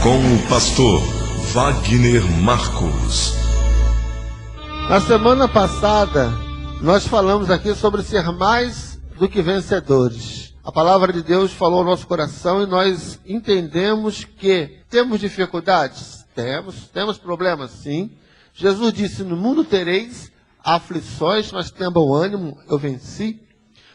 com o pastor Wagner Marcos. Na semana passada, nós falamos aqui sobre ser mais do que vencedores. A palavra de Deus falou ao nosso coração e nós entendemos que temos dificuldades? Temos problemas? Sim. Jesus disse, no mundo tereis aflições, mas tenham bom ânimo, eu venci.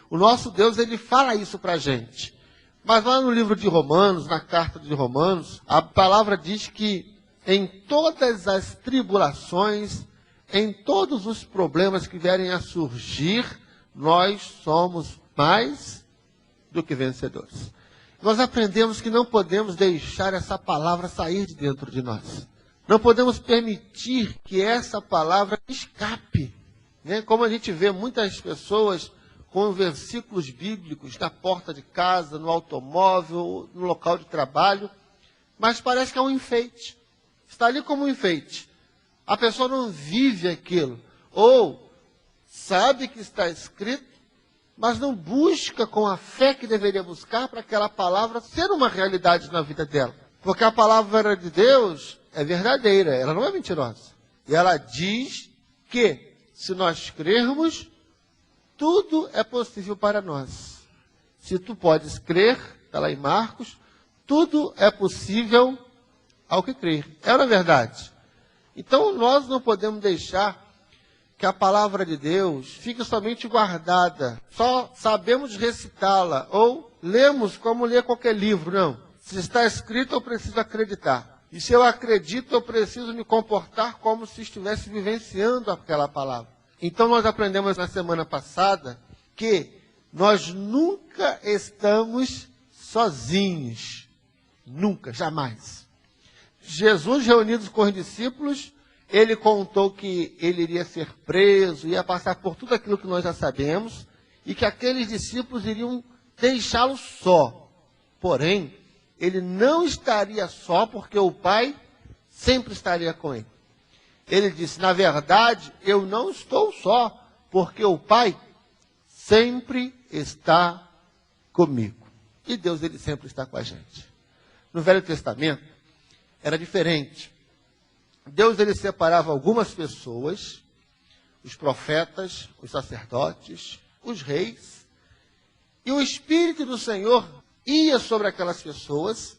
O nosso Deus, ele fala isso para a gente. Mas lá no livro de Romanos, na carta de Romanos, a palavra diz que em todas as tribulações, em todos os problemas que vierem a surgir, nós somos mais do que vencedores. Nós aprendemos que não podemos deixar essa palavra sair de dentro de nós. Não podemos permitir que essa palavra escape. Né? Como a gente vê muitas pessoas com versículos bíblicos na porta de casa, no automóvel, no local de trabalho, mas parece que é um enfeite. Está ali como um enfeite. A pessoa não vive aquilo. Ou sabe que está escrito, mas não busca com a fé que deveria buscar para aquela palavra ser uma realidade na vida dela. Porque a palavra de Deus é verdadeira, ela não é mentirosa. E ela diz que, se nós crermos, tudo é possível para nós. Se tu podes crer, está lá em Marcos, tudo é possível ao que crer. É na verdade. Então nós não podemos deixar que a palavra de Deus fique somente guardada. Só sabemos recitá-la ou lemos como ler qualquer livro. Não. Se está escrito, eu preciso acreditar. E se eu acredito, eu preciso me comportar como se estivesse vivenciando aquela palavra. Então nós aprendemos na semana passada que nós nunca estamos sozinhos. Nunca, jamais. Jesus, reunido com os discípulos, ele contou que ele iria ser preso, ia passar por tudo aquilo que nós já sabemos, e que aqueles discípulos iriam deixá-lo só. Porém, ele não estaria só, porque o Pai sempre estaria com ele. Ele disse, na verdade, eu não estou só, porque o Pai sempre está comigo. E Deus, ele sempre está com a gente. No Velho Testamento, era diferente. Deus, ele separava algumas pessoas, os profetas, os sacerdotes, os reis, e o Espírito do Senhor ia sobre aquelas pessoas,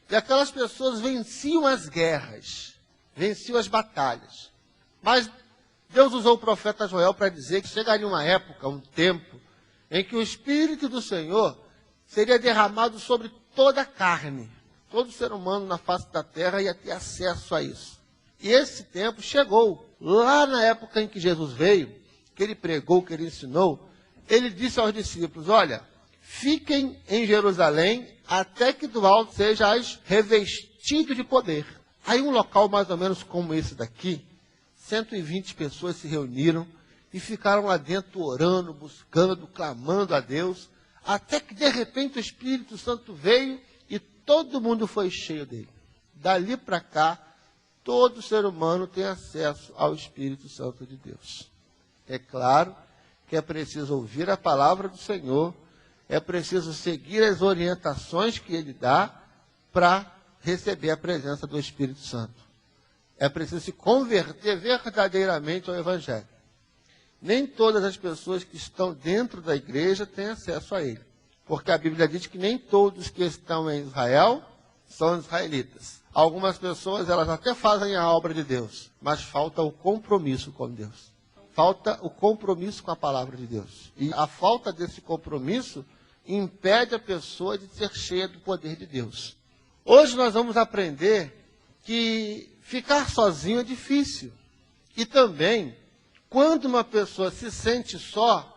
e aquelas pessoas venciam as guerras. Venceu as batalhas. Mas Deus usou o profeta Joel para dizer que chegaria uma época, um tempo, em que o Espírito do Senhor seria derramado sobre toda a carne. Todo ser humano na face da terra ia ter acesso a isso. E esse tempo chegou. Lá na época em que Jesus veio, que ele pregou, que ele ensinou, ele disse aos discípulos, olha, fiquem em Jerusalém até que do alto sejais revestidos de poder. Aí um local mais ou menos como esse daqui, 120 pessoas se reuniram e ficaram lá dentro orando, buscando, clamando a Deus, até que de repente o Espírito Santo veio e todo mundo foi cheio dele. Dali para cá, todo ser humano tem acesso ao Espírito Santo de Deus. É claro que é preciso ouvir a palavra do Senhor, é preciso seguir as orientações que ele dá para receber a presença do Espírito Santo. É preciso se converter verdadeiramente ao Evangelho. Nem todas as pessoas que estão dentro da igreja têm acesso a ele. Porque a Bíblia diz que nem todos que estão em Israel são israelitas. Algumas pessoas, elas até fazem a obra de Deus, mas falta o compromisso com Deus. Falta o compromisso com a palavra de Deus. E a falta desse compromisso impede a pessoa de ser cheia do poder de Deus. Hoje nós vamos aprender que ficar sozinho é difícil. E também, quando uma pessoa se sente só,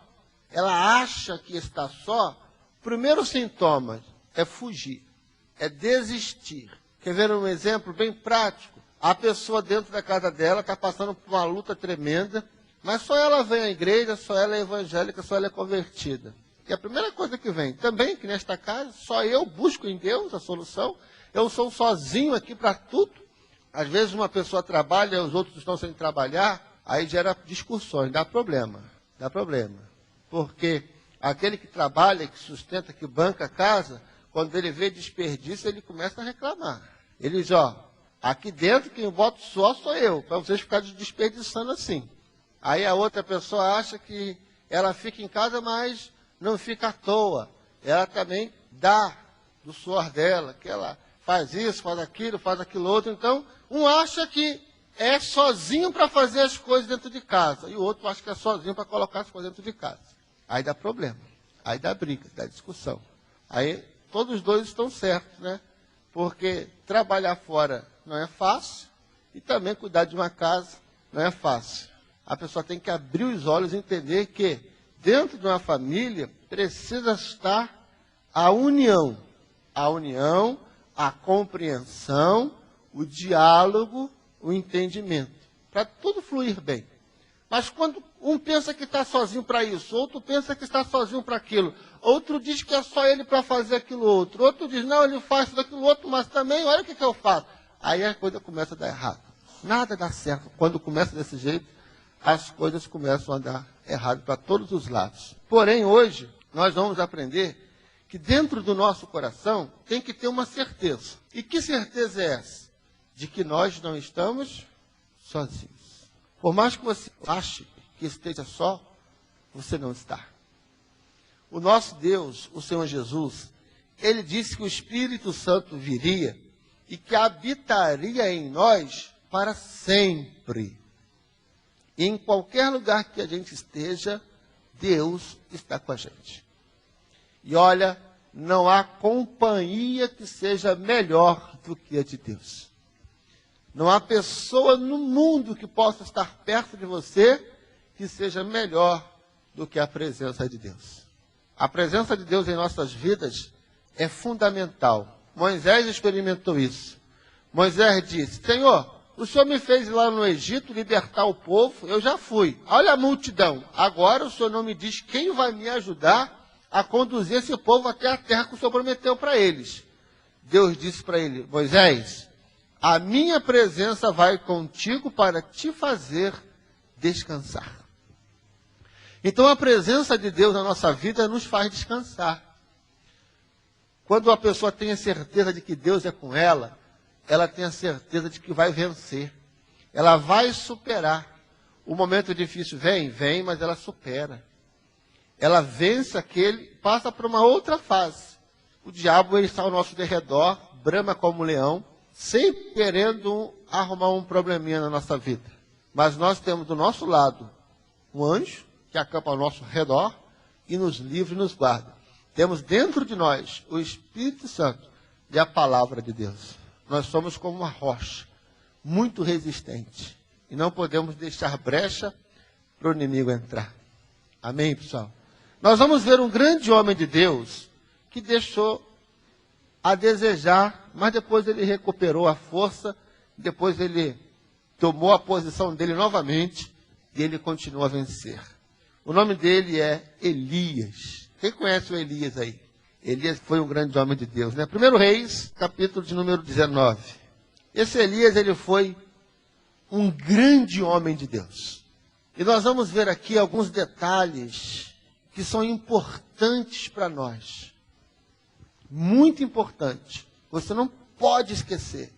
ela acha que está só, o primeiro sintoma é fugir, é desistir. Quer ver um exemplo bem prático? A pessoa dentro da casa dela está passando por uma luta tremenda, mas só ela vem à igreja, só ela é evangélica, só ela é convertida. E a primeira coisa que vem, também que nesta casa, só eu busco em Deus a solução, eu sou sozinho aqui para tudo. Às vezes uma pessoa trabalha e os outros estão sem trabalhar, aí gera discussões, dá problema. Porque aquele que trabalha, que sustenta, que banca a casa, quando ele vê desperdício, ele começa a reclamar. Ele diz, ó, aqui dentro quem bota o suor sou eu, para vocês ficarem desperdiçando assim. Aí a outra pessoa acha que ela fica em casa, mas não fica à toa. Ela também dá do suor dela, que ela faz isso, faz aquilo outro. Então, um acha que é sozinho para fazer as coisas dentro de casa, e o outro acha que é sozinho para colocar as coisas dentro de casa. Aí dá problema, aí dá briga, dá discussão. Aí todos os dois estão certos, né? Porque trabalhar fora não é fácil, e também cuidar de uma casa não é fácil. A pessoa tem que abrir os olhos e entender que dentro de uma família precisa estar a união, a compreensão, o diálogo, o entendimento, para tudo fluir bem. Mas quando um pensa que está sozinho para isso, outro pensa que está sozinho para aquilo, outro diz que é só ele para fazer aquilo outro, outro diz, não, ele faz daquilo outro, mas também, olha o que eu faço. Aí a coisa começa a dar errado. Nada dá certo. Quando começa desse jeito, as coisas começam a dar errado para todos os lados. Porém, hoje, nós vamos aprender que dentro do nosso coração tem que ter uma certeza. E que certeza é essa? De que nós não estamos sozinhos. Por mais que você ache que esteja só, você não está. O nosso Deus, o Senhor Jesus, Ele disse que o Espírito Santo viria e que habitaria em nós para sempre. E em qualquer lugar que a gente esteja, Deus está com a gente. E olha, não há companhia que seja melhor do que a de Deus. Não há pessoa no mundo que possa estar perto de você que seja melhor do que a presença de Deus. A presença de Deus em nossas vidas é fundamental. Moisés experimentou isso. Moisés disse, Senhor, o Senhor me fez ir lá no Egito libertar o povo, eu já fui. Olha a multidão. Agora o Senhor não me diz quem vai me ajudar a conduzir esse povo até a terra que o Senhor prometeu para eles. Deus disse para ele, Moisés, a minha presença vai contigo para te fazer descansar. Então a presença de Deus na nossa vida nos faz descansar. Quando a pessoa tem a certeza de que Deus é com ela, ela tem a certeza de que vai vencer. Ela vai superar. O momento difícil vem, mas ela supera. Ela vence aquele, passa para uma outra fase. O diabo ele está ao nosso derredor, brama como um leão, sempre querendo arrumar um probleminha na nossa vida. Mas nós temos do nosso lado um anjo, que acampa ao nosso redor, e nos livra e nos guarda. Temos dentro de nós o Espírito Santo e a palavra de Deus. Nós somos como uma rocha, muito resistente. E não podemos deixar brecha para o inimigo entrar. Amém, pessoal? Nós vamos ver um grande homem de Deus que deixou a desejar, mas depois ele recuperou a força, depois ele tomou a posição dele novamente e ele continua a vencer. O nome dele é Elias. Quem conhece o Elias aí? Elias foi um grande homem de Deus, né? 1 Reis, capítulo de número 19. Esse Elias, ele foi um grande homem de Deus. E nós vamos ver aqui alguns detalhes que são importantes para nós. Muito importante. Você não pode esquecer.